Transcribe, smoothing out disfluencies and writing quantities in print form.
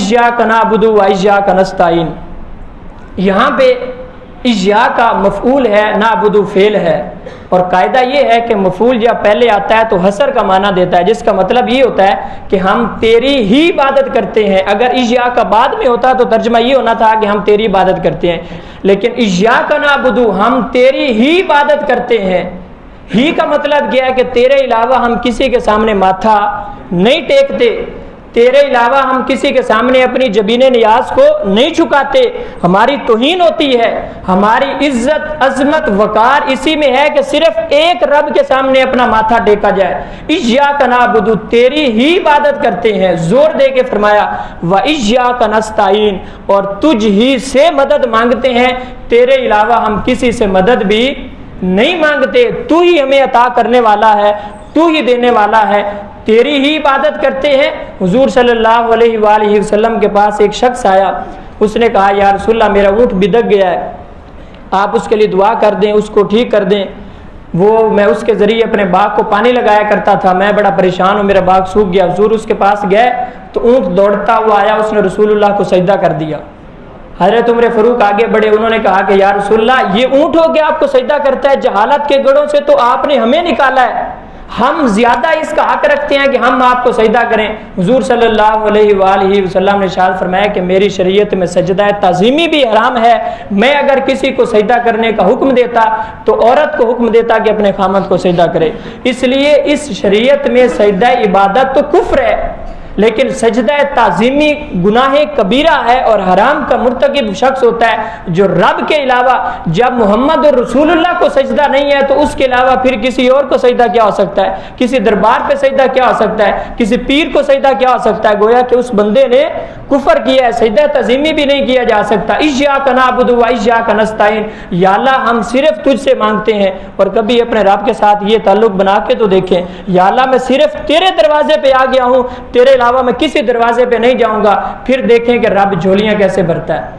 इय्याका नअबुदु व इय्याका नस्तईन। यहाँ पे इय्याका मफ़ऊल है, नअबुदु फ़ेल है, और कायदा ये है कि मफ़ऊल जब पहले आता है तो हसर का माना देता है, जिसका मतलब ये होता है कि हम तेरी ही इबादत करते हैं। अगर इय्याका बाद में होता तो तर्जमा ये होना था कि हम तेरी इबादत करते हैं, लेकिन इय्याका नअबुदु हम तेरी ही इबादत करते हैं। ही का मतलब क्या है कि तेरे अलावा हम किसी के सामने माथा नहीं टेकते, तेरे अलावा हम किसी के सामने अपनी जबीने नियाज को नहीं झुकाते। हमारी तौहीन होती है, हमारी इज्जत अजमत वकार इसी में है कि सिर्फ एक रब के सामने अपना माथा टेका जाए। इय्याका नअबुदु तेरी ही इबादत करते हैं, जोर दे के फरमाया, व इय्याका नस्तईन और तुझ ही से मदद मांगते हैं, तेरे अलावा हम किसी से मदद भी नहीं मांगते। तू ही हमें अता करने वाला है, तू ही देने वाला है, तेरी ही इबादत करते हैं। हुजूर सल्लल्लाहु अलैहि वसल्लम के पास एक शख्स आया, उसने कहा या रसूलल्लाह मेरा ऊँट बिदक गया है, आप उसके लिए दुआ कर दें, उसको ठीक कर दें। वो मैं उसके ज़रिए अपने बाग को पानी लगाया करता था, मैं बड़ा परेशान हूँ, मेरा बाग सूख गया। हुजूर उसके पास गए तो ऊँट दौड़ता हुआ आया, उसने रसूलुल्लाह को सजदा कर दिया। हज़रत उमर फ़ारूक आगे बढ़े, उन्होंने कहा कि या रसूलल्लाह ये ऊँट हो गया आपको सजदा करता है, जहालत के गढ़ों से तो आपने हमें निकाला है, हम ज्यादा इसका हक रखते हैं कि हम आपको सजदा करें। हुजूर सल्लल्लाहु अलैहि वसल्लम ने इरशाद फरमाया कि मेरी शरीयत में सजदा ताज़ीमी भी हराम है। मैं अगर किसी को सजदा करने का हुक्म देता तो औरत को हुक्म देता कि अपने खामद को सजदा करे। इसलिए इस शरीयत में सजदा इबादत तो कुफ्र है, लेकिन सजदा ताज़ीमी गुनाह कबीरा है और हराम का मुर्तकिब शख्स होता है जो रब के अलावा, जब मोहम्मद और रसूलुल्लाह को सजदा नहीं है तो उसके अलावा फिर किसी और को सजदा क्या हो सकता है, किसी दरबार पे सजदा क्या हो सकता है, किसी पीर को सजदा क्या हो सकता है। गोया कि उस बंदे ने कुफर किया है, सजदा ताज़ीमी भी नहीं किया जा सकता। इय्याका नअबुदु व इय्याका नस्तईन, या अल्लाह हम सिर्फ तुझसे मांगते हैं। और कभी अपने रब के साथ ये ताल्लुक बना के तो देखें, या अल्लाह मैं सिर्फ तेरे दरवाजे पे आ गया हूँ, तेरे अलावा मैं किसी दरवाजे पे नहीं जाऊंगा, फिर देखें कि रब झोलियां कैसे भरता है।